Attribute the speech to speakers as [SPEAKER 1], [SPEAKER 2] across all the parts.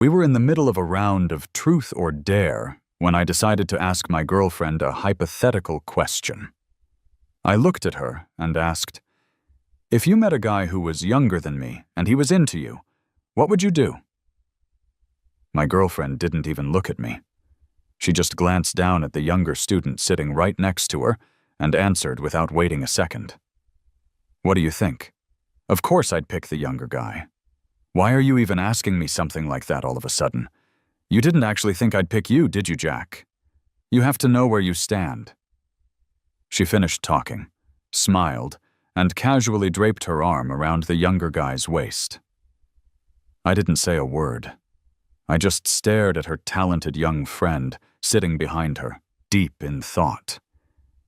[SPEAKER 1] We were in the middle of a round of truth or dare when I decided to ask my girlfriend a hypothetical question. I looked at her and asked, "If you met a guy who was younger than me and he was into you, what would you do?" My girlfriend didn't even look at me. She just glanced down at the younger student sitting right next to her and answered without waiting a second. "What do you think?" "Of course I'd pick the younger guy. Why are you even asking me something like that all of a sudden? You didn't actually think I'd pick you, did you, Jack? You have to know where you stand." She finished talking, smiled, and casually draped her arm around the younger guy's waist. I didn't say a word. I just stared at her talented young friend sitting behind her, deep in thought.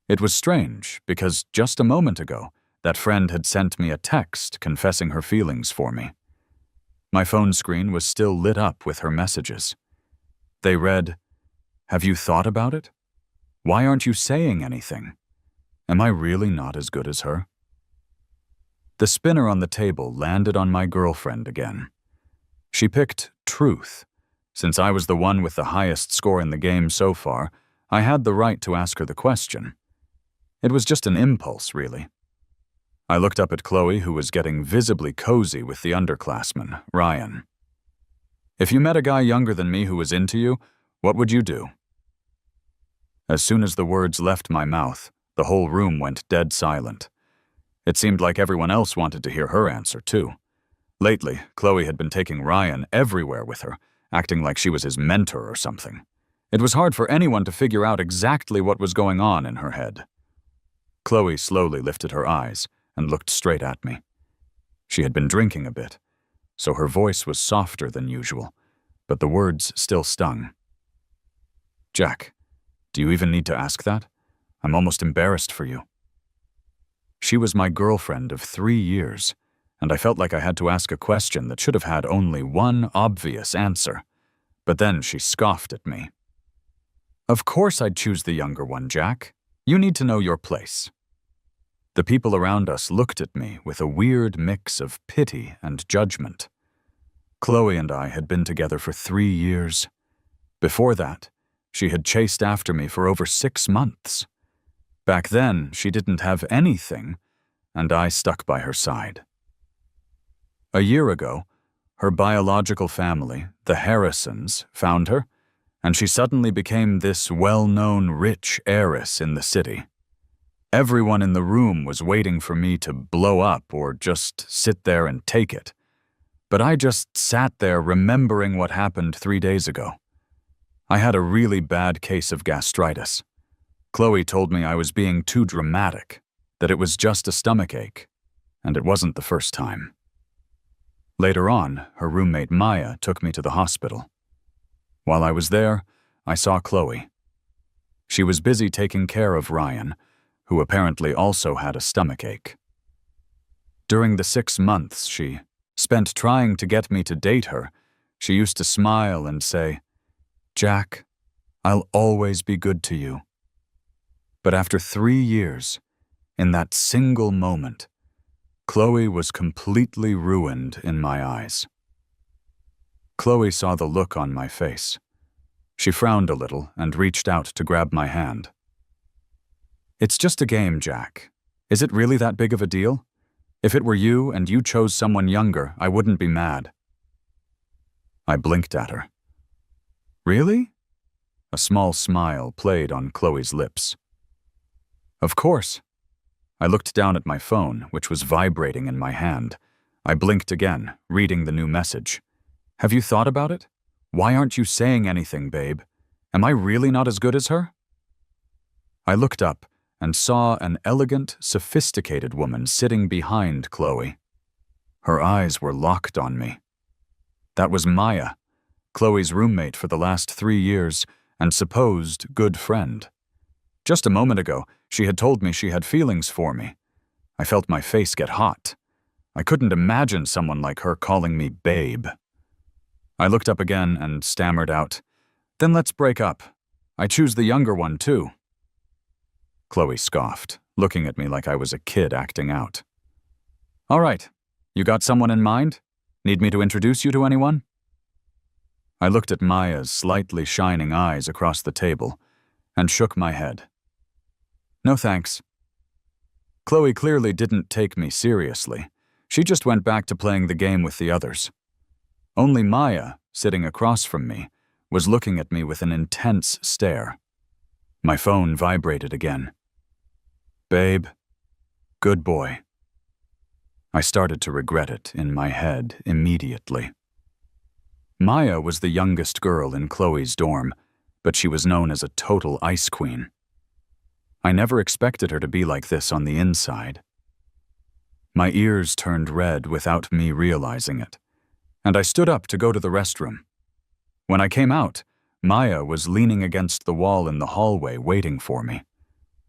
[SPEAKER 1] It was strange because just a moment ago, that friend had sent me a text confessing her feelings for me. My phone screen was still lit up with her messages. They read, "Have you thought about it? Why aren't you saying anything? Am I really not as good as her?" The spinner on the table landed on my girlfriend again. She picked truth. Since I was the one with the highest score in the game so far, I had the right to ask her the question. It was just an impulse, really. I looked up at Chloe, who was getting visibly cozy with the underclassman, Ryan. "If you met a guy younger than me who was into you, what would you do?" As soon as the words left my mouth, the whole room went dead silent. It seemed like everyone else wanted to hear her answer, too. Lately, Chloe had been taking Ryan everywhere with her, acting like she was his mentor or something. It was hard for anyone to figure out exactly what was going on in her head. Chloe slowly lifted her eyes and looked straight at me. She had been drinking a bit, so her voice was softer than usual, but the words still stung. "Jack, do you even need to ask that? I'm almost embarrassed for you." She was my girlfriend of 3 years, and I felt like I had to ask a question that should have had only one obvious answer. But then she scoffed at me. "Of course I'd choose the younger one, Jack. You need to know your place." The people around us looked at me with a weird mix of pity and judgment. Chloe and I had been together for 3 years. Before that, she had chased after me for over 6 months. Back then, she didn't have anything, and I stuck by her side. A year ago, her biological family, the Harrisons, found her, and she suddenly became this well-known rich heiress in the city. Everyone in the room was waiting for me to blow up or just sit there and take it. But I just sat there remembering what happened 3 days ago. I had a really bad case of gastritis. Chloe told me I was being too dramatic, that it was just a stomachache, and it wasn't the first time. Later on, her roommate Maya took me to the hospital. While I was there, I saw Chloe. She was busy taking care of Ryan, who apparently also had a stomachache. During the 6 months she spent trying to get me to date her, she used to smile and say, "Jack, I'll always be good to you." But after 3 years, in that single moment, Chloe was completely ruined in my eyes. Chloe saw the look on my face. She frowned a little and reached out to grab my hand. "It's just a game, Jack. Is it really that big of a deal? If it were you and you chose someone younger, I wouldn't be mad." I blinked at her. "Really?" A small smile played on Chloe's lips. "Of course." I looked down at my phone, which was vibrating in my hand. I blinked again, reading the new message. "Have you thought about it? Why aren't you saying anything, babe? Am I really not as good as her?" I looked up and saw an elegant, sophisticated woman sitting behind Chloe. Her eyes were locked on me. That was Maya, Chloe's roommate for the last 3 years and supposed good friend. Just a moment ago, she had told me she had feelings for me. I felt my face get hot. I couldn't imagine someone like her calling me babe. I looked up again and stammered out, "Then let's break up. I choose the younger one, too." Chloe scoffed, looking at me like I was a kid acting out. "All right, you got someone in mind? Need me to introduce you to anyone?" I looked at Maya's slightly shining eyes across the table and shook my head. No thanks. Chloe clearly didn't take me seriously. She just went back to playing the game with the others. Only Maya, sitting across from me, was looking at me with an intense stare. My phone vibrated again. Babe, good boy. I started to regret it in my head immediately. Maya was the youngest girl in Chloe's dorm, but she was known as a total ice queen. I never expected her to be like this on the inside. My ears turned red without me realizing it, and I stood up to go to the restroom. When I came out, Maya was leaning against the wall in the hallway waiting for me.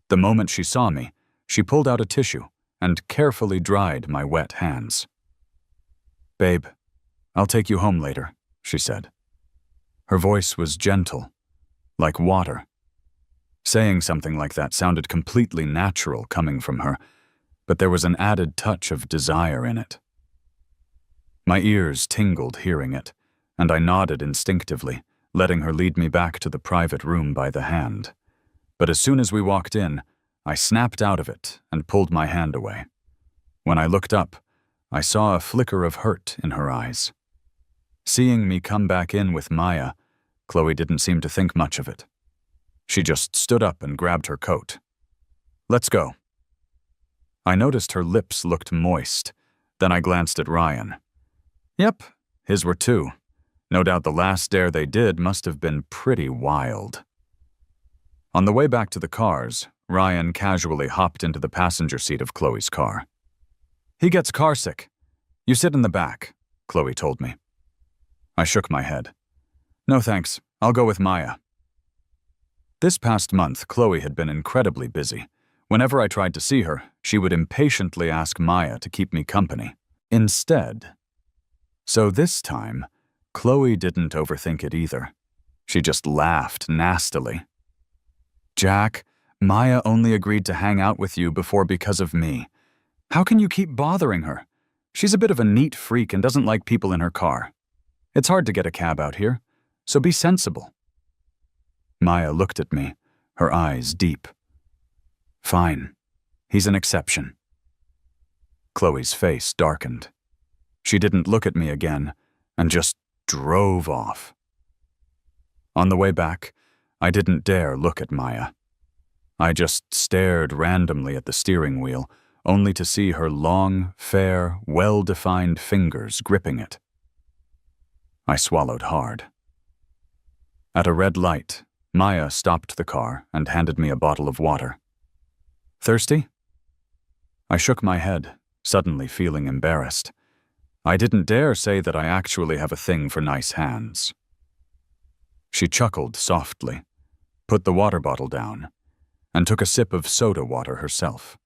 [SPEAKER 1] The moment she saw me, she pulled out a tissue and carefully dried my wet hands. Babe, I'll take you home later, she said. Her voice was gentle, like water. Saying something like that sounded completely natural coming from her, but there was an added touch of desire in it. My ears tingled hearing it, and I nodded instinctively, letting her lead me back to the private room by the hand. But as soon as we walked in, I snapped out of it and pulled my hand away. When I looked up, I saw a flicker of hurt in her eyes. Seeing me come back in with Maya, Chloe didn't seem to think much of it. She just stood up and grabbed her coat. Let's go. I noticed her lips looked moist. Then I glanced at Ryan. Yep, his were too. No doubt the last dare they did must have been pretty wild. On the way back to the cars, Ryan casually hopped into the passenger seat of Chloe's car. He gets carsick. You sit in the back, Chloe told me. I shook my head. No thanks, I'll go with Maya. This past month, Chloe had been incredibly busy. Whenever I tried to see her, she would impatiently ask Maya to keep me company. Instead. So this time, Chloe didn't overthink it either. She just laughed nastily. Jack, Maya only agreed to hang out with you before because of me. How can you keep bothering her? She's a bit of a neat freak and doesn't like people in her car. It's hard to get a cab out here, so be sensible. Maya looked at me, her eyes deep. Fine. He's an exception. Chloe's face darkened. She didn't look at me again and just drove off. On the way back, I didn't dare look at Maya. I just stared randomly at the steering wheel, only to see her long, fair, well-defined fingers gripping it. I swallowed hard. At a red light, Maya stopped the car and handed me a bottle of water. Thirsty? I shook my head, suddenly feeling embarrassed. I didn't dare say that I actually have a thing for nice hands. She chuckled softly, put the water bottle down, and took a sip of soda water herself.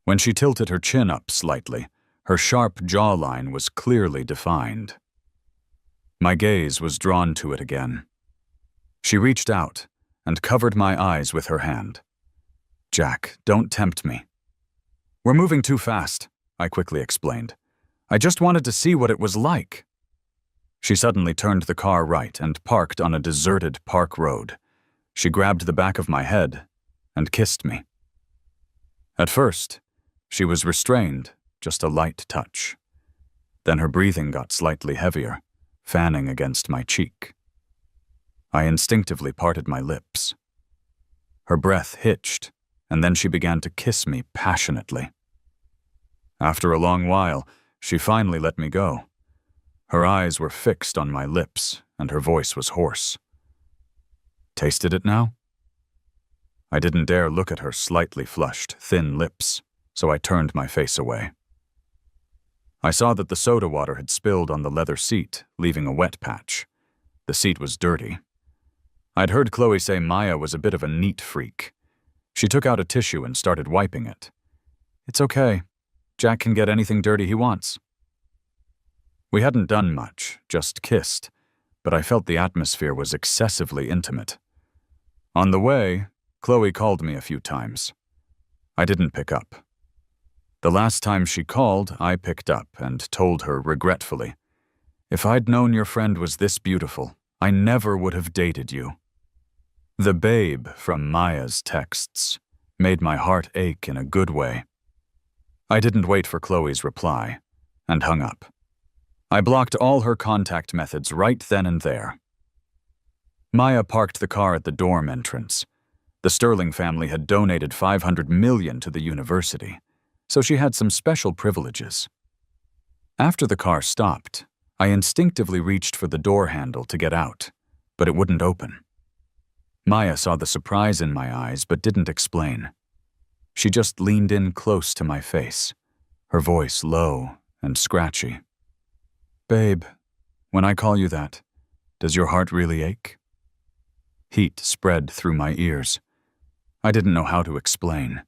[SPEAKER 1] When she tilted her chin up slightly, her sharp jawline was clearly defined. My gaze was drawn to it again. She reached out and covered my eyes with her hand. Jack, don't tempt me. We're moving too fast, I quickly explained. I just wanted to see what it was like. She suddenly turned the car right and parked on a deserted park road. She grabbed the back of my head and kissed me. At first, she was restrained, just a light touch. Then her breathing got slightly heavier, fanning against my cheek. I instinctively parted my lips. Her breath hitched, and then she began to kiss me passionately. After a long while, she finally let me go. Her eyes were fixed on my lips, and her voice was hoarse. Tasted it now? I didn't dare look at her slightly flushed, thin lips, so I turned my face away. I saw that the soda water had spilled on the leather seat, leaving a wet patch. The seat was dirty. I'd heard Chloe say Maya was a bit of a neat freak. She took out a tissue and started wiping it. It's okay. Jack can get anything dirty he wants. We hadn't done much, just kissed, but I felt the atmosphere was excessively intimate. On the way, Chloe called me a few times. I didn't pick up. The last time she called, I picked up and told her regretfully, If I'd known your friend was this beautiful, I never would have dated you. The babe from Maya's texts made my heart ache in a good way. I didn't wait for Chloe's reply and hung up. I blocked all her contact methods right then and there. Maya parked the car at the dorm entrance. The Sterling family had donated $500 million to the university, so she had some special privileges. After the car stopped, I instinctively reached for the door handle to get out, but it wouldn't open. Maya saw the surprise in my eyes but didn't explain. She just leaned in close to my face, her voice low and scratchy. Babe, when I call you that, does your heart really ache? Heat spread through my ears. I didn't know how to explain.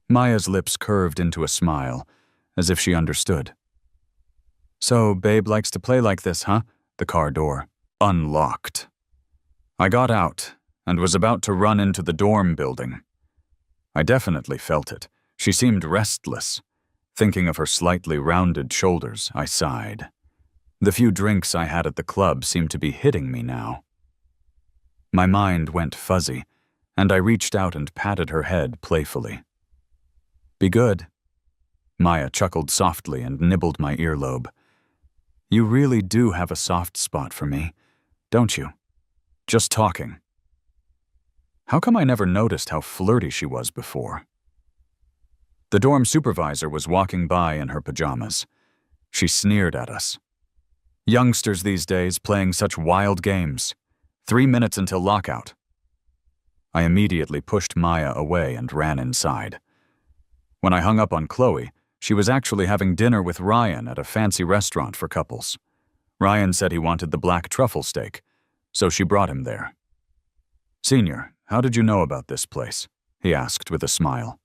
[SPEAKER 1] Maya's lips curved into a smile, as if she understood. So, babe likes to play like this, huh? The car door unlocked. I got out and was about to run into the dorm building. I definitely felt it. She seemed restless. Thinking of her slightly rounded shoulders, I sighed. The few drinks I had at the club seemed to be hitting me now. My mind went fuzzy, and I reached out and patted her head playfully. Be good. Maya chuckled softly and nibbled my earlobe. You really do have a soft spot for me, don't you? Just talking. How come I never noticed how flirty she was before? The dorm supervisor was walking by in her pajamas. She sneered at us. Youngsters these days playing such wild games. 3 minutes until lockout. I immediately pushed Maya away and ran inside. When I hung up on Chloe, she was actually having dinner with Ryan at a fancy restaurant for couples. Ryan said he wanted the black truffle steak, so she brought him there. Senior, how did you know about this place? He asked with a smile.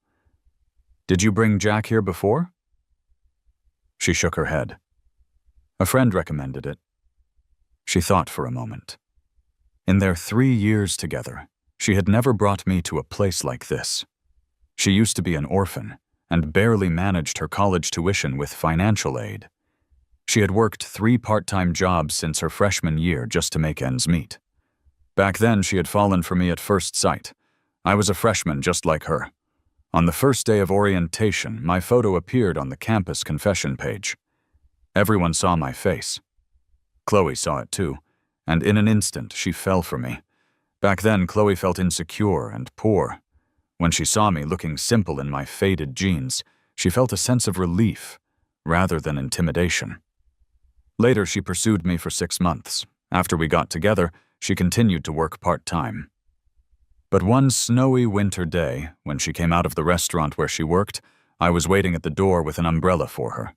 [SPEAKER 1] Did you bring Jack here before? She shook her head. A friend recommended it. She thought for a moment. In their 3 years together, she had never brought me to a place like this. She used to be an orphan and barely managed her college tuition with financial aid. She had worked 3 part-time jobs since her freshman year just to make ends meet. Back then, she had fallen for me at first sight. I was a freshman just like her. On the first day of orientation, my photo appeared on the campus confession page. Everyone saw my face. Chloe saw it too, and in an instant, she fell for me. Back then, Chloe felt insecure and poor. When she saw me looking simple in my faded jeans, she felt a sense of relief, rather than intimidation. Later, she pursued me for 6 months. After we got together, she continued to work part-time. But one snowy winter day, when she came out of the restaurant where she worked, I was waiting at the door with an umbrella for her.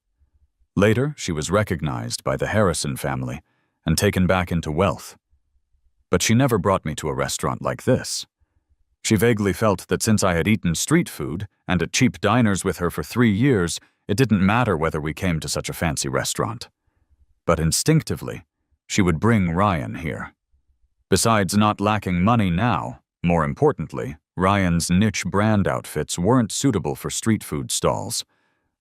[SPEAKER 1] Later, she was recognized by the Harrison family and taken back into wealth. But she never brought me to a restaurant like this. She vaguely felt that since I had eaten street food and at cheap diners with her for 3 years, it didn't matter whether we came to such a fancy restaurant. But instinctively, she would bring Ryan here. Besides not lacking money now, more importantly, Ryan's niche brand outfits weren't suitable for street food stalls.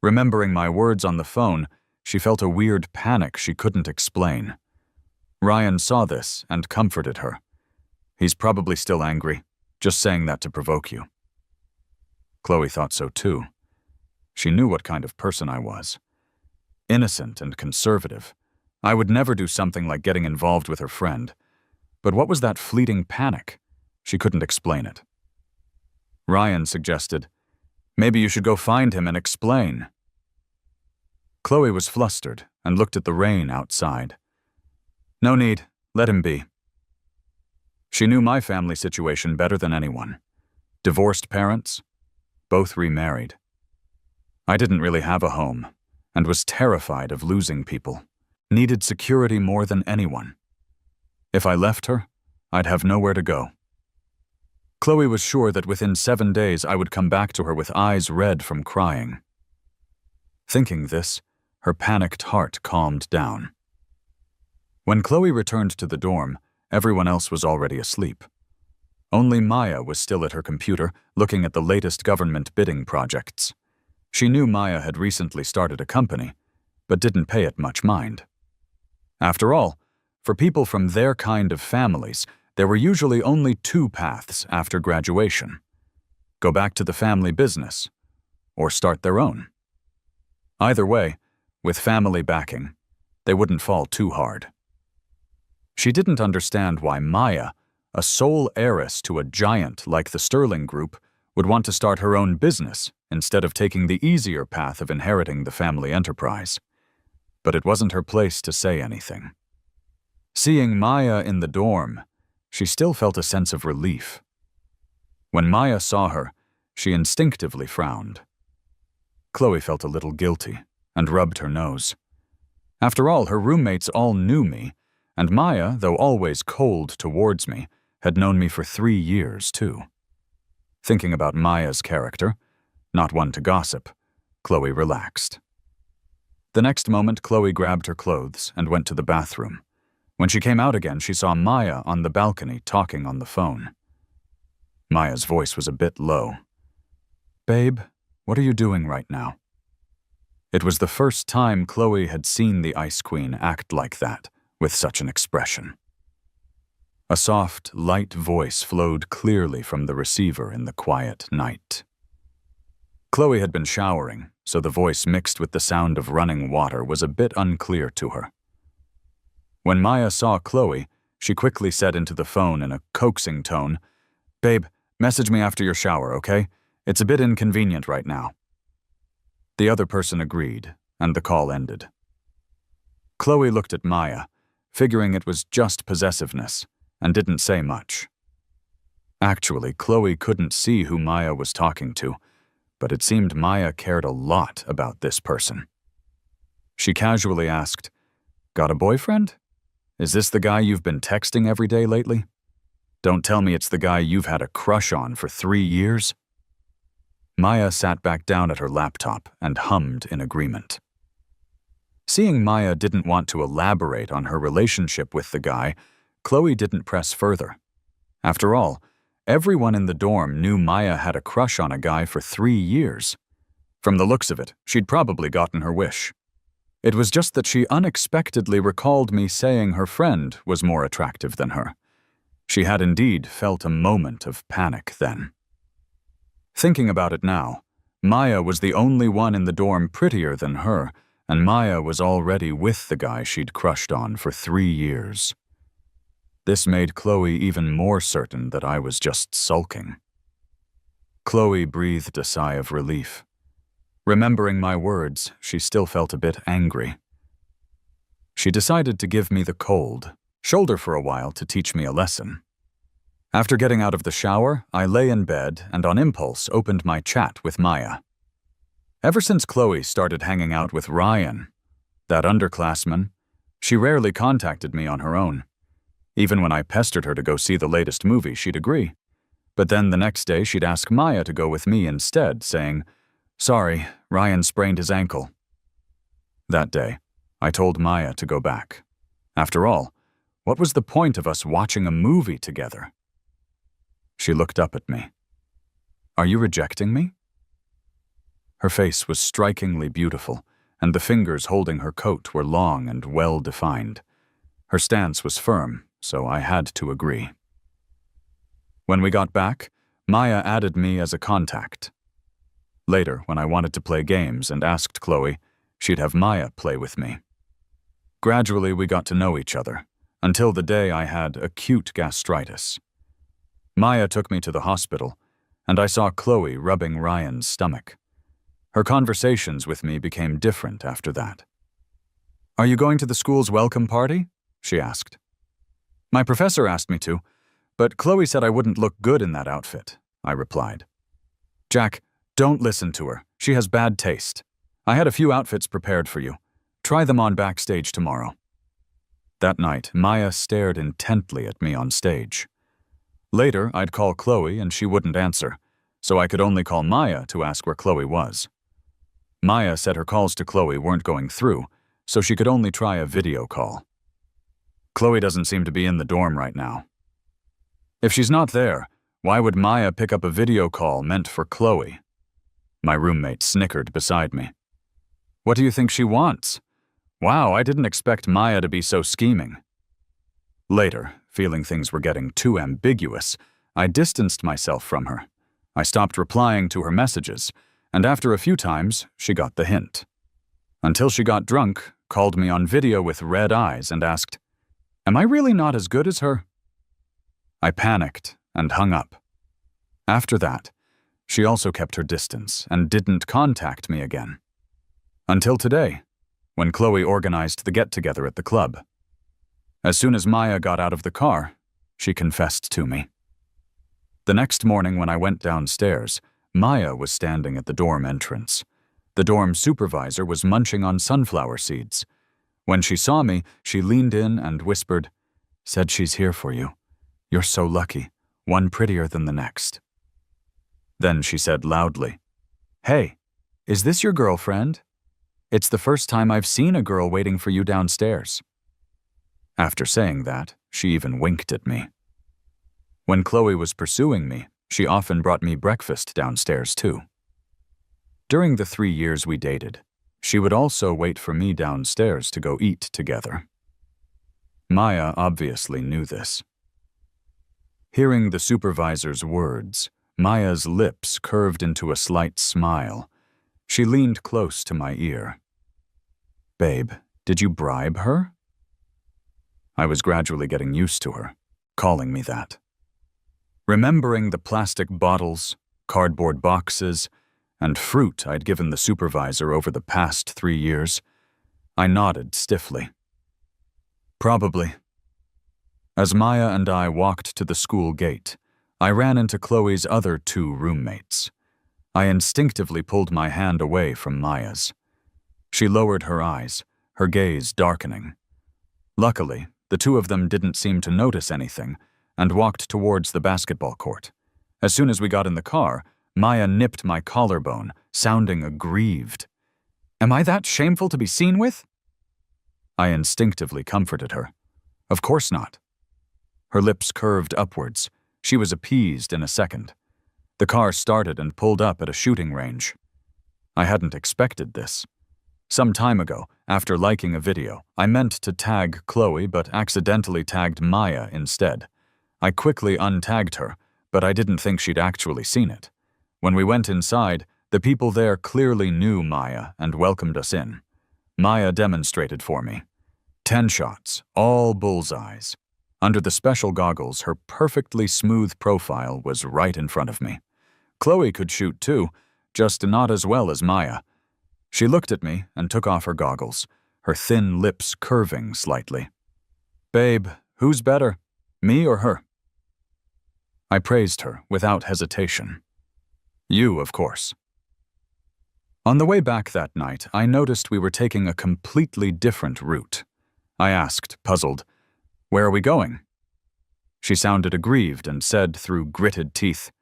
[SPEAKER 1] Remembering my words on the phone, she felt a weird panic she couldn't explain. Ryan saw this and comforted her. He's probably still angry, just saying that to provoke you. Chloe thought so too. She knew what kind of person I was. Innocent and conservative. I would never do something like getting involved with her friend. But what was that fleeting panic? She couldn't explain it. Ryan suggested, maybe you should go find him and explain. Chloe was flustered and looked at the rain outside. No need, let him be. She knew my family situation better than anyone. Divorced parents, both remarried. I didn't really have a home and was terrified of losing people. Needed security more than anyone. If I left her, I'd have nowhere to go. Chloe was sure that within 7 days I would come back to her with eyes red from crying. Thinking this, her panicked heart calmed down. When Chloe returned to the dorm, everyone else was already asleep. Only Maya was still at her computer, looking at the latest government bidding projects. She knew Maya had recently started a company, but didn't pay it much mind. After all, for people from their kind of families, there were usually only two paths after graduation: go back to the family business, or start their own. Either way, with family backing, they wouldn't fall too hard. She didn't understand why Maya, a sole heiress to a giant like the Sterling Group, would want to start her own business instead of taking the easier path of inheriting the family enterprise. But it wasn't her place to say anything. Seeing Maya in the dorm, she still felt a sense of relief. When Maya saw her, she instinctively frowned. Chloe felt a little guilty and rubbed her nose. After all, her roommates all knew me, and Maya, though always cold towards me, had known me for 3 years, too. Thinking about Maya's character, not one to gossip, Chloe relaxed. The next moment, Chloe grabbed her clothes and went to the bathroom. When she came out again, she saw Maya on the balcony talking on the phone. Maya's voice was a bit low. "Babe, what are you doing right now?" It was the first time Chloe had seen the Ice Queen act like that, with such an expression. A soft, light voice flowed clearly from the receiver in the quiet night. Chloe had been showering, so the voice mixed with the sound of running water was a bit unclear to her. When Maya saw Chloe, she quickly said into the phone in a coaxing tone, "Babe, message me after your shower, okay? It's a bit inconvenient right now." The other person agreed, and the call ended. Chloe looked at Maya, figuring it was just possessiveness, and didn't say much. Actually, Chloe couldn't see who Maya was talking to, but it seemed Maya cared a lot about this person. She casually asked, "Got a boyfriend? Is this the guy you've been texting every day lately? Don't tell me it's the guy you've had a crush on for 3 years?" Maya sat back down at her laptop and hummed in agreement. Seeing Maya didn't want to elaborate on her relationship with the guy, Chloe didn't press further. After all, everyone in the dorm knew Maya had a crush on a guy for 3 years. From the looks of it, she'd probably gotten her wish. It was just that she unexpectedly recalled me saying her friend was more attractive than her. She had indeed felt a moment of panic then. Thinking about it now, Maya was the only one in the dorm prettier than her, and Maya was already with the guy she'd crushed on for 3 years. This made Chloe even more certain that I was just sulking. Chloe breathed a sigh of relief. Remembering my words, she still felt a bit angry. She decided to give me the cold shoulder for a while to teach me a lesson. After getting out of the shower, I lay in bed and on impulse opened my chat with Maya. Ever since Chloe started hanging out with Ryan, that underclassman, she rarely contacted me on her own. Even when I pestered her to go see the latest movie, she'd agree. But then the next day she'd ask Maya to go with me instead, saying, "Sorry, Ryan sprained his ankle." That day, I told Maya to go back. After all, what was the point of us watching a movie together? She looked up at me. "Are you rejecting me?" Her face was strikingly beautiful, and the fingers holding her coat were long and well-defined. Her stance was firm, so I had to agree. When we got back, Maya added me as a contact. Later, when I wanted to play games and asked Chloe, she'd have Maya play with me. Gradually, we got to know each other, until the day I had acute gastritis. Maya took me to the hospital, and I saw Chloe rubbing Ryan's stomach. Her conversations with me became different after that. "Are you going to the school's welcome party?" she asked. "My professor asked me to, but Chloe said I wouldn't look good in that outfit," I replied. "Jack, don't listen to her. She has bad taste. I had a few outfits prepared for you. Try them on backstage tomorrow." That night, Maya stared intently at me on stage. Later, I'd call Chloe and she wouldn't answer, so I could only call Maya to ask where Chloe was. Maya said her calls to Chloe weren't going through, so she could only try a video call. "Chloe doesn't seem to be in the dorm right now." If she's not there, why would Maya pick up a video call meant for Chloe? My roommate snickered beside me. "What do you think she wants? Wow, I didn't expect Maya to be so scheming. Later, feeling things were getting too ambiguous, I distanced myself from her. I stopped replying to her messages, and after a few times, she got the hint. Until she got drunk, called me on video with red eyes and asked, "Am I really not as good as her?" I panicked and hung up. After that, she also kept her distance and didn't contact me again. Until today, when Chloe organized the get-together at the club. As soon as Maya got out of the car, she confessed to me. The next morning when I went downstairs, Maya was standing at the dorm entrance. The dorm supervisor was munching on sunflower seeds. When she saw me, she leaned in and whispered, "Said she's here for you. You're so lucky, one prettier than the next." Then she said loudly, "Hey, is this your girlfriend? It's the first time I've seen a girl waiting for you downstairs." After saying that, she even winked at me. When Chloe was pursuing me, she often brought me breakfast downstairs too. During the 3 years we dated, she would also wait for me downstairs to go eat together. Maya obviously knew this. Hearing the supervisor's words, Maya's lips curved into a slight smile. She leaned close to my ear. "Babe, did you bribe her?" I was gradually getting used to her, calling me that. Remembering the plastic bottles, cardboard boxes, and fruit I'd given the supervisor over the past 3 years, I nodded stiffly. Probably. As Maya and I walked to the school gate, I ran into Chloe's other 2 roommates. I instinctively pulled my hand away from Maya's. She lowered her eyes, her gaze darkening. Luckily, the 2 of them didn't seem to notice anything and walked towards the basketball court. As soon as we got in the car, Maya nipped my collarbone, sounding aggrieved. "Am I that shameful to be seen with?" I instinctively comforted her. "Of course not." Her lips curved upwards. She was appeased in a second. The car started and pulled up at a shooting range. I hadn't expected this. Some time ago, after liking a video, I meant to tag Chloe but accidentally tagged Maya instead. I quickly untagged her, but I didn't think she'd actually seen it. When we went inside, the people there clearly knew Maya and welcomed us in. Maya demonstrated for me. 10 shots, all bullseyes. Under the special goggles, her perfectly smooth profile was right in front of me. Chloe could shoot too, just not as well as Maya. She looked at me and took off her goggles, her thin lips curving slightly. "Babe, who's better, me or her?" I praised her without hesitation. "You, of course." On the way back that night, I noticed we were taking a completely different route. I asked, puzzled, "Where are we going?" She sounded aggrieved and said through gritted teeth,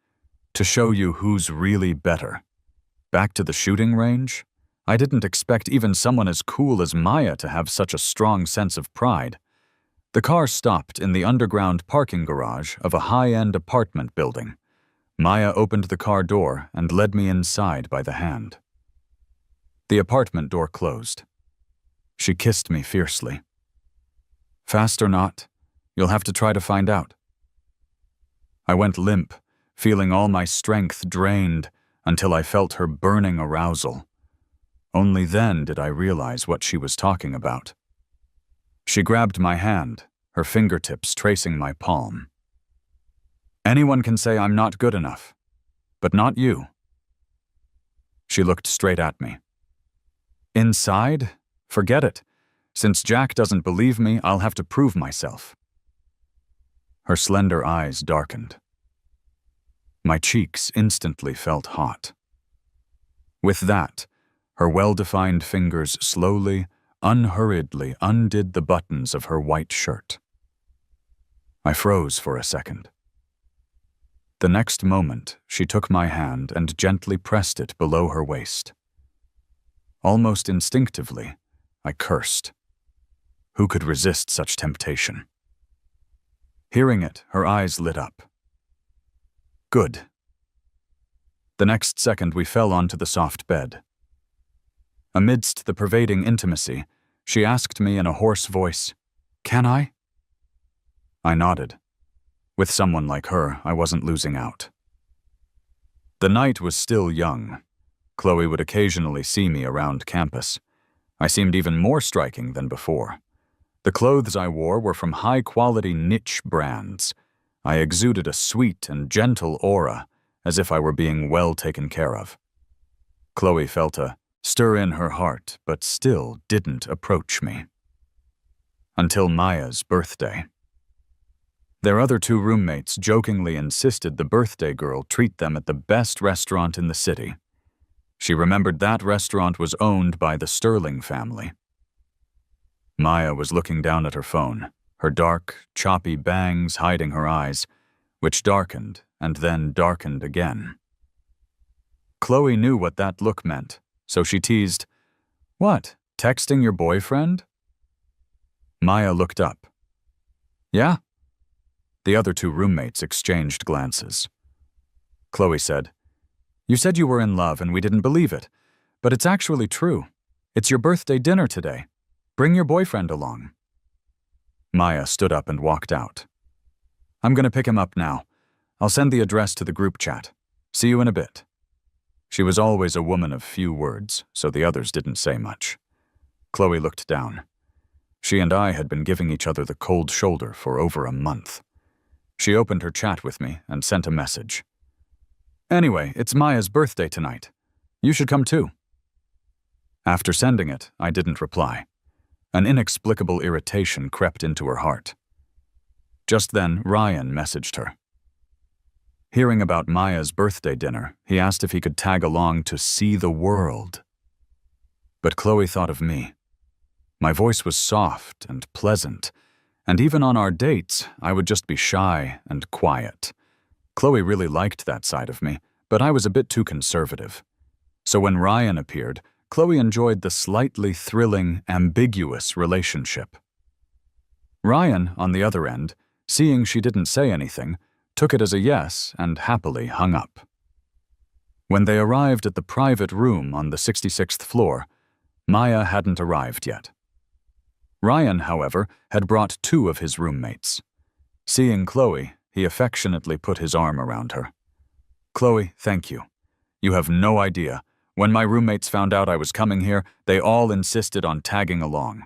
[SPEAKER 1] "To show you who's really better." Back to the shooting range? I didn't expect even someone as cool as Maya to have such a strong sense of pride. The car stopped in the underground parking garage of a high-end apartment building. Maya opened the car door and led me inside by the hand. The apartment door closed. She kissed me fiercely. "Fast or not, you'll have to try to find out." I went limp, feeling all my strength drained until I felt her burning arousal. Only then did I realize what she was talking about. She grabbed my hand, her fingertips tracing my palm. "Anyone can say I'm not good enough, but not you." She looked straight at me. "Inside? Forget it. Since Jack doesn't believe me, I'll have to prove myself." Her slender eyes darkened. My cheeks instantly felt hot. With that, her well-defined fingers slowly, unhurriedly undid the buttons of her white shirt. I froze for a second. The next moment, she took my hand and gently pressed it below her waist. Almost instinctively, I cursed. Who could resist such temptation? Hearing it, her eyes lit up. Good. The next second, we fell onto the soft bed. Amidst the pervading intimacy, she asked me in a hoarse voice, "Can I?" I nodded. With someone like her, I wasn't losing out. The night was still young. Chloe would occasionally see me around campus. I seemed even more striking than before. The clothes I wore were from high-quality niche brands. I exuded a sweet and gentle aura, as if I were being well taken care of. Chloe felt a stir in her heart, but still didn't approach me. Until Maya's birthday. Their other two roommates jokingly insisted the birthday girl treat them at the best restaurant in the city. She remembered that restaurant was owned by the Sterling family. Maya was looking down at her phone, her dark, choppy bangs hiding her eyes, which darkened and then darkened again. Chloe knew what that look meant, so she teased, "What, texting your boyfriend?" Maya looked up. "Yeah." The other two roommates exchanged glances. Chloe said, "You said you were in love and we didn't believe it, but it's actually true. It's your birthday dinner today. Bring your boyfriend along." Maya stood up and walked out. "I'm going to pick him up now. I'll send the address to the group chat. See you in a bit." She was always a woman of few words, so the others didn't say much. Chloe looked down. She and I had been giving each other the cold shoulder for over a month. She opened her chat with me and sent a message. "Anyway, it's Maya's birthday tonight. You should come too." After sending it, I didn't reply. An inexplicable irritation crept into her heart. Just then, Ryan messaged her. Hearing about Maya's birthday dinner, he asked if he could tag along to see the world. But Chloe thought of me. My voice was soft and pleasant, and even on our dates, I would just be shy and quiet. Chloe really liked that side of me, but I was a bit too conservative. So when Ryan appeared, Chloe enjoyed the slightly thrilling, ambiguous relationship. Ryan, on the other end, seeing she didn't say anything, took it as a yes and happily hung up. When they arrived at the private room on the 66th floor, Maya hadn't arrived yet. Ryan, however, had brought two of his roommates. Seeing Chloe, he affectionately put his arm around her. "Chloe, thank you. You have no idea. When my roommates found out I was coming here, they all insisted on tagging along.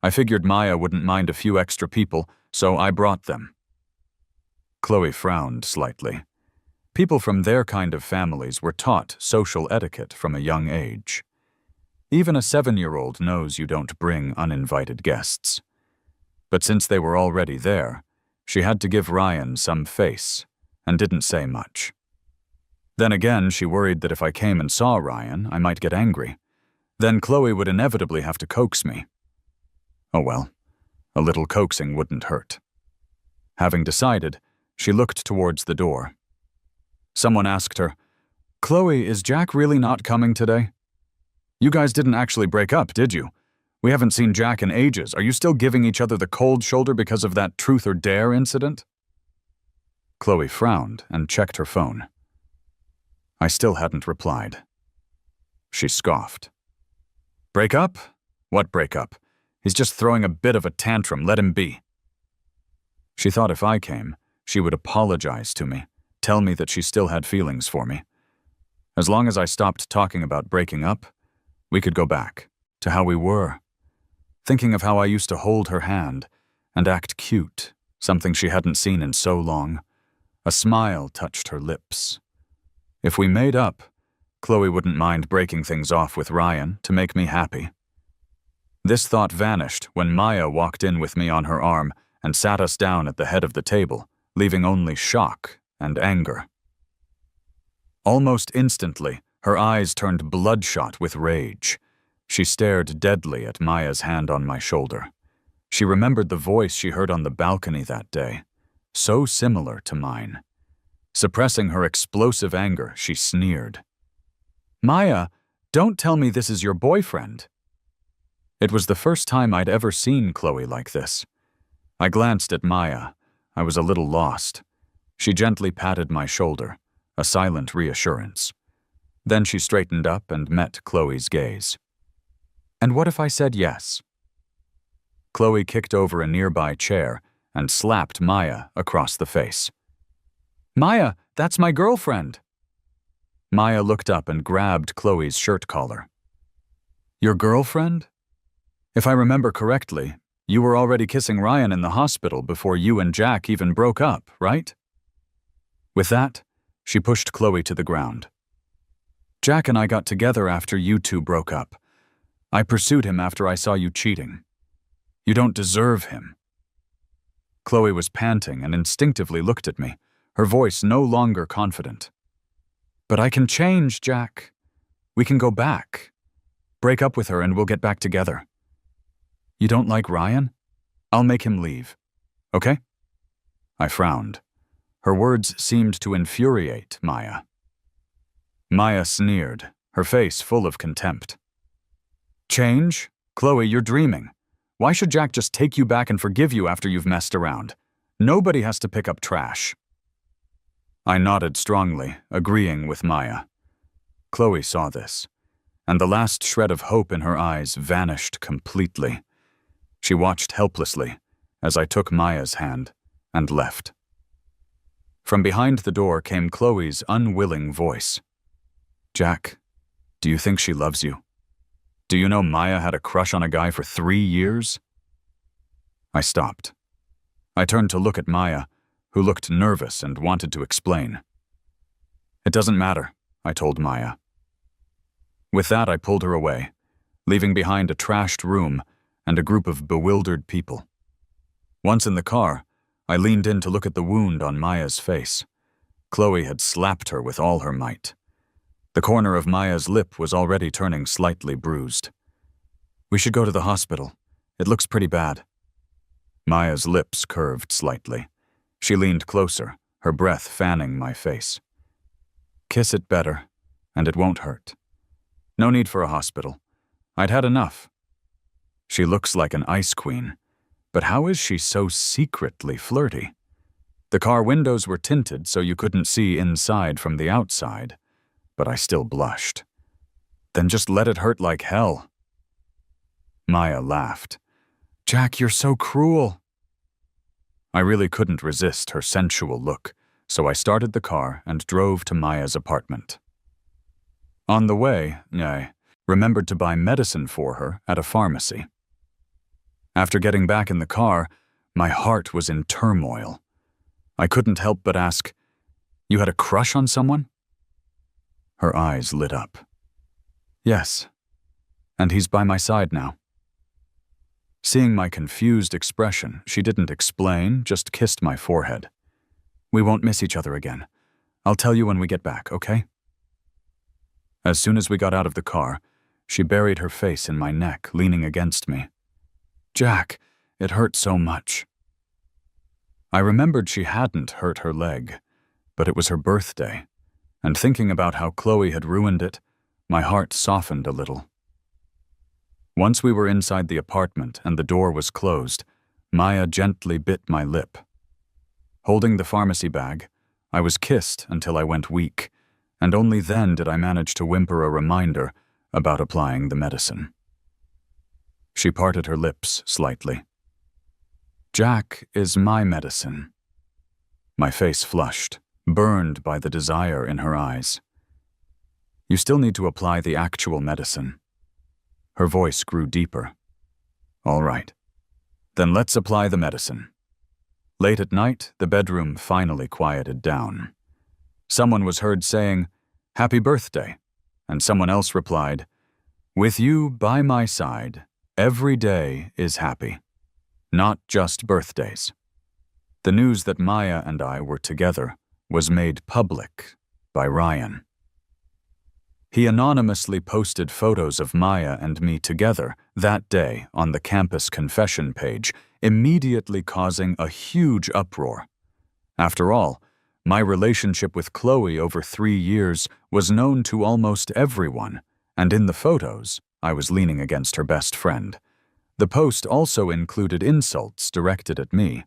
[SPEAKER 1] I figured Maya wouldn't mind a few extra people, so I brought them." Chloe frowned slightly. People from their kind of families were taught social etiquette from a young age. Even a 7-year-old knows you don't bring uninvited guests. But since they were already there, she had to give Ryan some face, and didn't say much. Then again, she worried that if I came and saw Ryan, I might get angry. Then Chloe would inevitably have to coax me. Oh well, a little coaxing wouldn't hurt. Having decided, she looked towards the door. Someone asked her, "Chloe, is Jack really not coming today? You guys didn't actually break up, did you? We haven't seen Jack in ages. Are you still giving each other the cold shoulder because of that truth or dare incident?" Chloe frowned and checked her phone. I still hadn't replied. She scoffed. "Break up? What break up? He's just throwing a bit of a tantrum, let him be." She thought if I came, she would apologize to me, tell me that she still had feelings for me. As long as I stopped talking about breaking up, we could go back to how we were. Thinking of how I used to hold her hand and act cute, something she hadn't seen in so long. A smile touched her lips. If we made up, Chloe wouldn't mind breaking things off with Ryan to make me happy. This thought vanished when Maya walked in with me on her arm and sat us down at the head of the table, leaving only shock and anger. Almost instantly, her eyes turned bloodshot with rage. She stared deadly at Maya's hand on my shoulder. She remembered the voice she heard on the balcony that day, so similar to mine. Suppressing her explosive anger, she sneered. "Maya, don't tell me this is your boyfriend." It was the first time I'd ever seen Chloe like this. I glanced at Maya. I was a little lost. She gently patted my shoulder, a silent reassurance. Then she straightened up and met Chloe's gaze. "And what if I said yes?" Chloe kicked over a nearby chair and slapped Maya across the face. "Maya, that's my girlfriend!" Maya looked up and grabbed Chloe's shirt collar. "Your girlfriend? If I remember correctly, you were already kissing Ryan in the hospital before you and Jack even broke up, right?" With that, she pushed Chloe to the ground. "Jack and I got together after you two broke up. I pursued him after I saw you cheating. You don't deserve him." Chloe was panting and instinctively looked at me, her voice no longer confident. "But I can change, Jack. We can go back. Break up with her and we'll get back together. You don't like Ryan? I'll make him leave. Okay?" I frowned. Her words seemed to infuriate Maya. Maya sneered, her face full of contempt. "Change? Chloe, you're dreaming. Why should Jack just take you back and forgive you after you've messed around? Nobody has to pick up trash." I nodded strongly, agreeing with Maya. Chloe saw this, and the last shred of hope in her eyes vanished completely. She watched helplessly as I took Maya's hand and left. From behind the door came Chloe's unwilling voice. "Jack, do you think she loves you? Do you know Maya had a crush on a guy for 3 years?" I stopped. I turned to look at Maya, who looked nervous and wanted to explain. "It doesn't matter," I told Maya. With that, I pulled her away, leaving behind a trashed room and a group of bewildered people. Once in the car, I leaned in to look at the wound on Maya's face. Chloe had slapped her with all her might. The corner of Maya's lip was already turning slightly bruised. "We should go to the hospital. It looks pretty bad." Maya's lips curved slightly. She leaned closer, her breath fanning my face. "Kiss it better, and it won't hurt. No need for a hospital. I'd had enough." She looks like an ice queen, but how is she so secretly flirty? The car windows were tinted so you couldn't see inside from the outside, but I still blushed. "Then just let it hurt like hell." Maya laughed. "Jack, you're so cruel." I really couldn't resist her sensual look, so I started the car and drove to Maya's apartment. On the way, I remembered to buy medicine for her at a pharmacy. After getting back in the car, my heart was in turmoil. I couldn't help but ask, "You had a crush on someone?" Her eyes lit up. "Yes, and he's by my side now." Seeing my confused expression, she didn't explain, just kissed my forehead. "We won't miss each other again. I'll tell you when we get back, okay?" As soon as we got out of the car, she buried her face in my neck, leaning against me. "Jack, it hurt so much." I remembered she hadn't hurt her leg, but it was her birthday, and thinking about how Chloe had ruined it, my heart softened a little. Once we were inside the apartment and the door was closed, Maya gently bit my lip. Holding the pharmacy bag, I was kissed until I went weak, and only then did I manage to whimper a reminder about applying the medicine. She parted her lips slightly. "Jack is my medicine." My face flushed, burned by the desire in her eyes. "You still need to apply the actual medicine." Her voice grew deeper. "All right. Then let's apply the medicine." Late at night, the bedroom finally quieted down. Someone was heard saying, "Happy birthday," and someone else replied, "With you by my side, every day is happy. Not just birthdays." The news that Maya and I were together was made public by Ryan. He anonymously posted photos of Maya and me together that day on the campus confession page, immediately causing a huge uproar. After all, my relationship with Chloe over 3 years was known to almost everyone, and in the photos, I was leaning against her best friend. The post also included insults directed at me.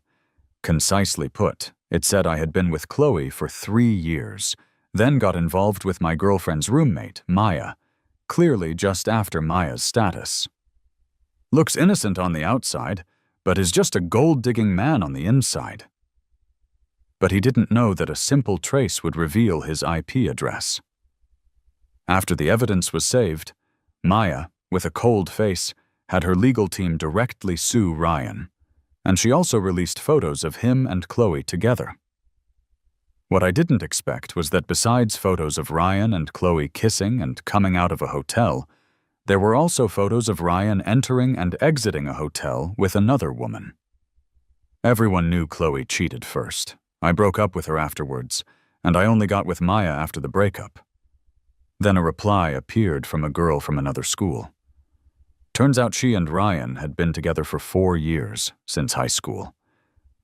[SPEAKER 1] Concisely put, it said I had been with Chloe for 3 years, then got involved with my girlfriend's roommate, Maya, clearly just after Maya's status. Looks innocent on the outside, but is just a gold-digging man on the inside. But he didn't know that a simple trace would reveal his IP address. After the evidence was saved, Maya, with a cold face, had her legal team directly sue Ryan, and she also released photos of him and Chloe together. What I didn't expect was that besides photos of Ryan and Chloe kissing and coming out of a hotel, there were also photos of Ryan entering and exiting a hotel with another woman. Everyone knew Chloe cheated first. I broke up with her afterwards, and I only got with Maya after the breakup. Then a reply appeared from a girl from another school. Turns out she and Ryan had been together for 4 years, since high school.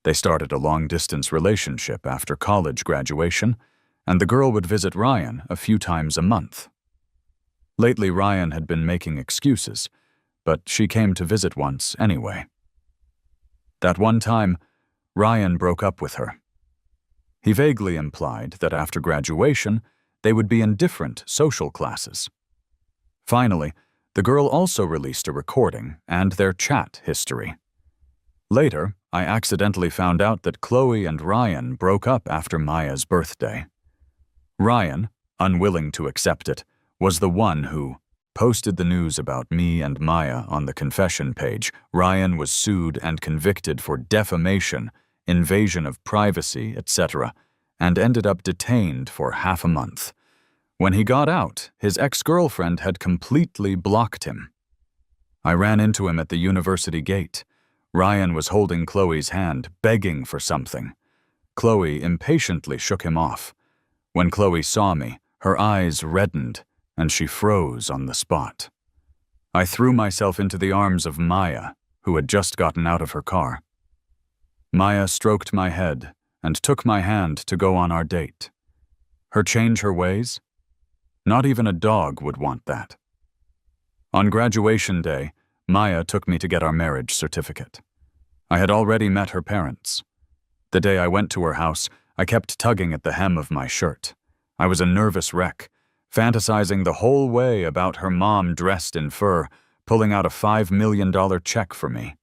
[SPEAKER 1] They started a long-distance relationship after college graduation, and the girl would visit Ryan a few times a month. Lately, Ryan had been making excuses, but she came to visit once anyway. That one time, Ryan broke up with her. He vaguely implied that after graduation, they would be in different social classes. Finally, the girl also released a recording and their chat history. Later, I accidentally found out that Chloe and Ryan broke up after Maya's birthday. Ryan, unwilling to accept it, was the one who posted the news about me and Maya on the confession page. Ryan was sued and convicted for defamation, invasion of privacy, etc., and ended up detained for half a month. When he got out, his ex-girlfriend had completely blocked him. I ran into him at the university gate. Ryan was holding Chloe's hand, begging for something. Chloe impatiently shook him off. When Chloe saw me, her eyes reddened, and she froze on the spot. I threw myself into the arms of Maya, who had just gotten out of her car. Maya stroked my head and took my hand to go on our date. Her change her ways? Not even a dog would want that. On graduation day, Maya took me to get our marriage certificate. I had already met her parents. The day I went to her house, I kept tugging at the hem of my shirt. I was a nervous wreck, fantasizing the whole way about her mom dressed in fur, pulling out a $5 million check for me.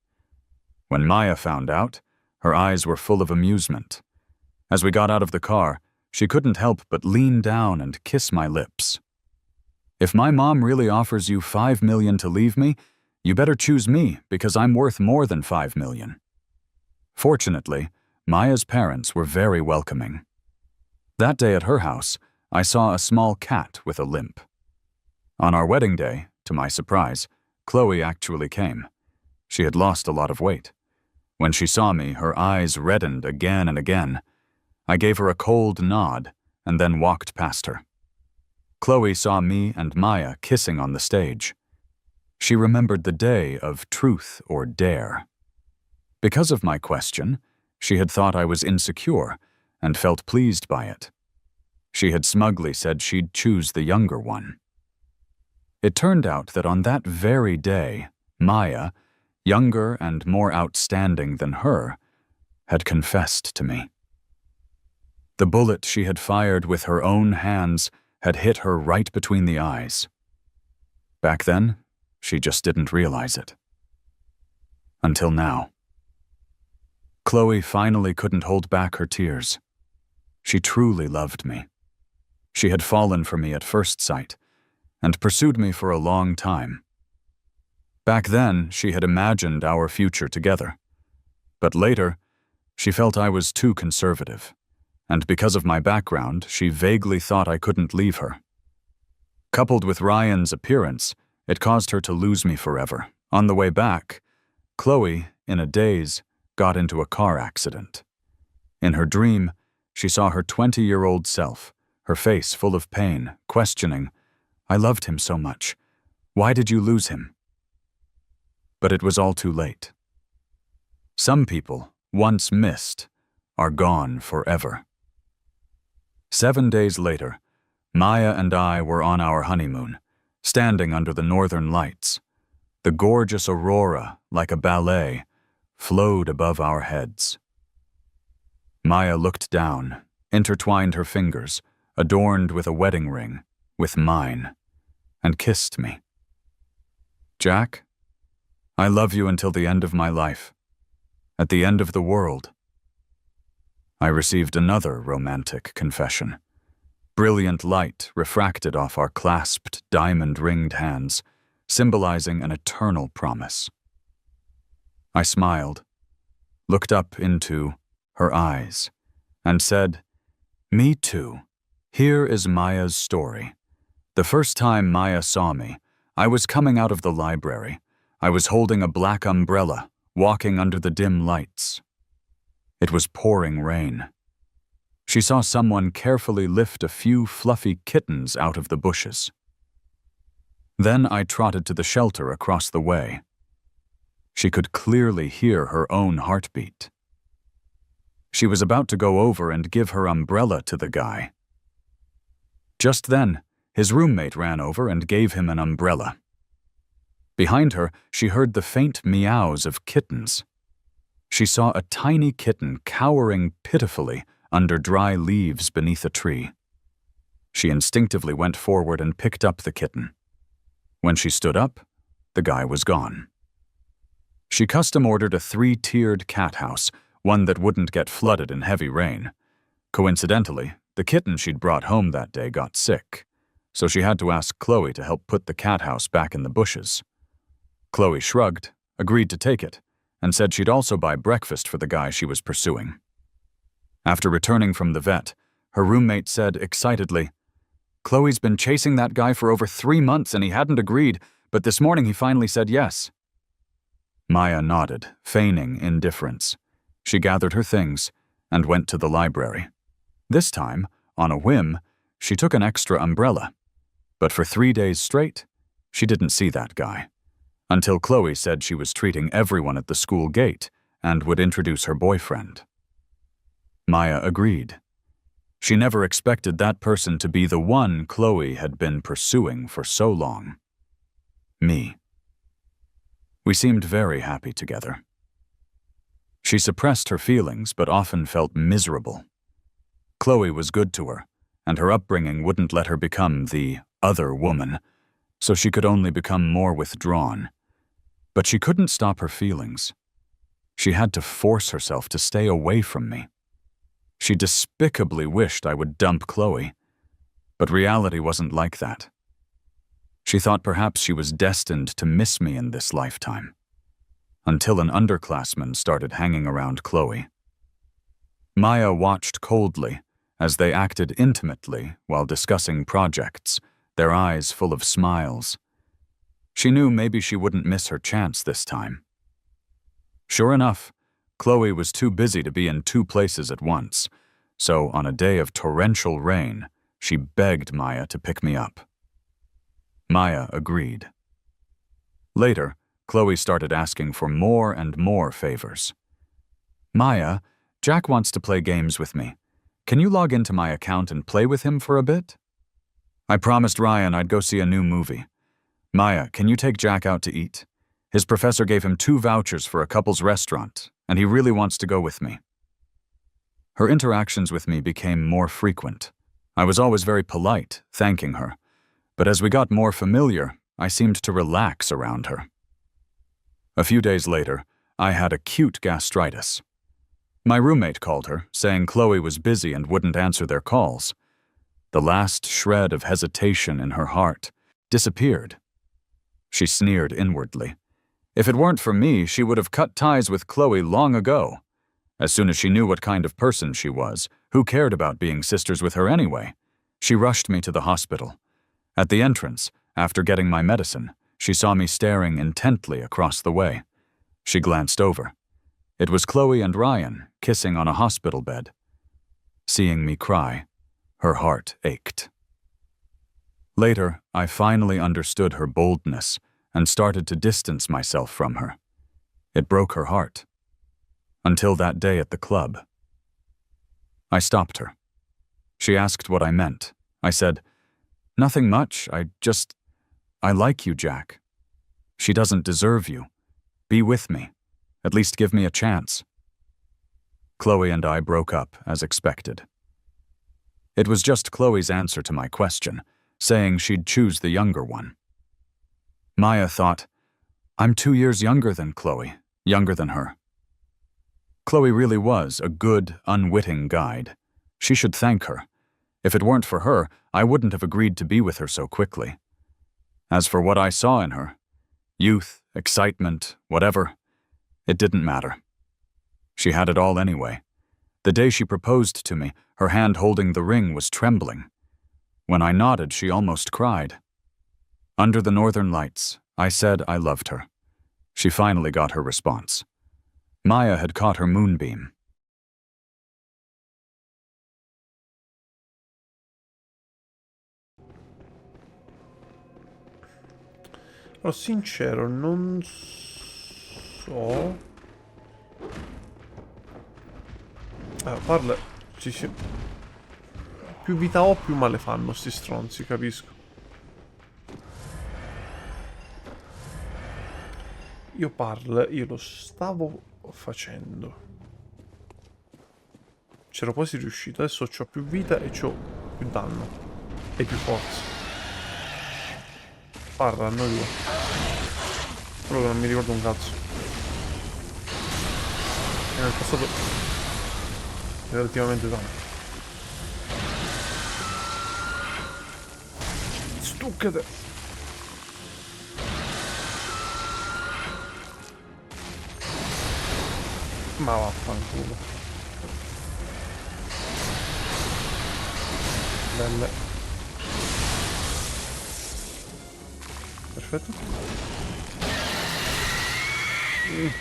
[SPEAKER 1] When Maya found out, her eyes were full of amusement. As we got out of the car, she couldn't help but lean down and kiss my lips. If my mom really offers you $5 million to leave me, you better choose me because I'm worth more than $5 million. Fortunately, Maya's parents were very welcoming. That day at her house, I saw a small cat with a limp. On our wedding day, to my surprise, Chloe actually came. She had lost a lot of weight. When she saw me, her eyes reddened again and again. I gave her a cold nod and then walked past her. Chloe saw me and Maya kissing on the stage. She remembered the day of truth or dare. Because of my question, she had thought I was insecure and felt pleased by it. She had smugly said she'd choose the younger one. It turned out that on that very day, Maya, younger and more outstanding than her, had confessed to me. The bullet she had fired with her own hands had hit her right between the eyes. Back then, she just didn't realize it. Until now. Chloe finally couldn't hold back her tears. She truly loved me. She had fallen for me at first sight and pursued me for a long time. Back then, she had imagined our future together. But later, she felt I was too conservative, and because of my background, she vaguely thought I couldn't leave her. Coupled with Ryan's appearance, it caused her to lose me forever. On the way back, Chloe, in a daze, got into a car accident. In her dream, she saw her 20-year-old self, her face full of pain, questioning, "I loved him so much. Why did you lose him?" But it was all too late. Some people, once missed, are gone forever. 7 days later, Maya and I were on our honeymoon, standing under the northern lights. The gorgeous aurora, like a ballet, flowed above our heads. Maya looked down, intertwined her fingers, adorned with a wedding ring, with mine, and kissed me. "Jack, I love you until the end of my life. at the end of the world. I received another romantic confession. Brilliant light refracted off our clasped, diamond-ringed hands, symbolizing an eternal promise. I smiled, looked up into her eyes, and said, "Me too. Here is Maya's story. The first time Maya saw me, I was coming out of the library. I was holding a black umbrella, walking under the dim lights. It was pouring rain. She saw someone carefully lift a few fluffy kittens out of the bushes. Then I trotted to the shelter across the way. She could clearly hear her own heartbeat. She was about to go over and give her umbrella to the guy. Just then, his roommate ran over and gave him an umbrella. Behind her, she heard the faint meows of kittens. She saw a tiny kitten cowering pitifully under dry leaves beneath a tree. She instinctively went forward and picked up the kitten. When she stood up, the guy was gone. She custom-ordered a 3-tiered cat house, one that wouldn't get flooded in heavy rain. Coincidentally, the kitten she'd brought home that day got sick, so she had to ask Chloe to help put the cat house back in the bushes. Chloe shrugged, agreed to take it, and said she'd also buy breakfast for the guy she was pursuing. After returning from the vet, her roommate said excitedly, "Chloe's been chasing that guy for over 3 months and he hadn't agreed, but this morning he finally said yes." Maya nodded, feigning indifference. She gathered her things and went to the library. This time, on a whim, she took an extra umbrella. But for 3 days straight, she didn't see that guy, until Chloe said she was treating everyone at the school gate and would introduce her boyfriend. Maya agreed. She never expected that person to be the one Chloe had been pursuing for so long. Me. We seemed very happy together. She suppressed her feelings but often felt miserable. Chloe was good to her, and her upbringing wouldn't let her become the other woman, so she could only become more withdrawn. But she couldn't stop her feelings. She had to force herself to stay away from me. She despicably wished I would dump Chloe, but reality wasn't like that. She thought perhaps she was destined to miss me in this lifetime, until an underclassman started hanging around Chloe. Maya watched coldly as they acted intimately while discussing projects, their eyes full of smiles. She knew maybe she wouldn't miss her chance this time. Sure enough, Chloe was too busy to be in 2 places at once, so on a day of torrential rain, she begged Maya to pick me up. Maya agreed. Later, Chloe started asking for more and more favors. "Maya, Jack wants to play games with me. Can you log into my account and play with him for a bit? I promised Ryan I'd go see a new movie. Maya, can you take Jack out to eat? His professor gave him 2 vouchers for a couple's restaurant, and he really wants to go with me." Her interactions with me became more frequent. I was always very polite, thanking her, but as we got more familiar, I seemed to relax around her. A few days later, I had acute gastritis. My roommate called her, saying Chloe was busy and wouldn't answer their calls. The last shred of hesitation in her heart disappeared. She sneered inwardly. If it weren't for me, she would have cut ties with Chloe long ago. As soon as she knew what kind of person she was, who cared about being sisters with her anyway? She rushed me to the hospital. At the entrance, after getting my medicine, she saw me staring intently across the way. She glanced over. It was Chloe and Ryan kissing on a hospital bed. Seeing me cry, her heart ached. Later, I finally understood her boldness and started to distance myself from her. It broke her heart. Until that day at the club. I stopped her. She asked what I meant. I said, "Nothing much, I like you, Jack. She doesn't deserve you. Be with me. At least give me a chance." Chloe and I broke up as expected. It was just Chloe's answer to my question, saying she'd choose the younger one. Maya thought, "I'm 2 years younger than Chloe, younger than her." Chloe really was a good, unwitting guide. She should thank her. If it weren't for her, I wouldn't have agreed to be with her so quickly. As for what I saw in her, youth, excitement, whatever, it didn't matter. She had it all anyway. The day she proposed to me, her hand holding the ring was trembling. When I nodded, she almost cried. Under the northern lights, I said I loved her. She finally got her response. Maya had caught her moonbeam.
[SPEAKER 2] Sono sincero, non so. Parla. Più vita ho, più male fanno sti stronzi, capisco. Io lo stavo facendo. C'ero quasi riuscito. Adesso ho più vita e ho più danno. E più forza. Parla, noi due. Solo che non mi ricordo un cazzo. E nel passato relativamente tanto. Stuccate! Ma vaffanculo. Belle. Perfetto.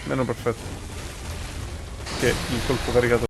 [SPEAKER 2] Meno perfetto. Che il colpo caricato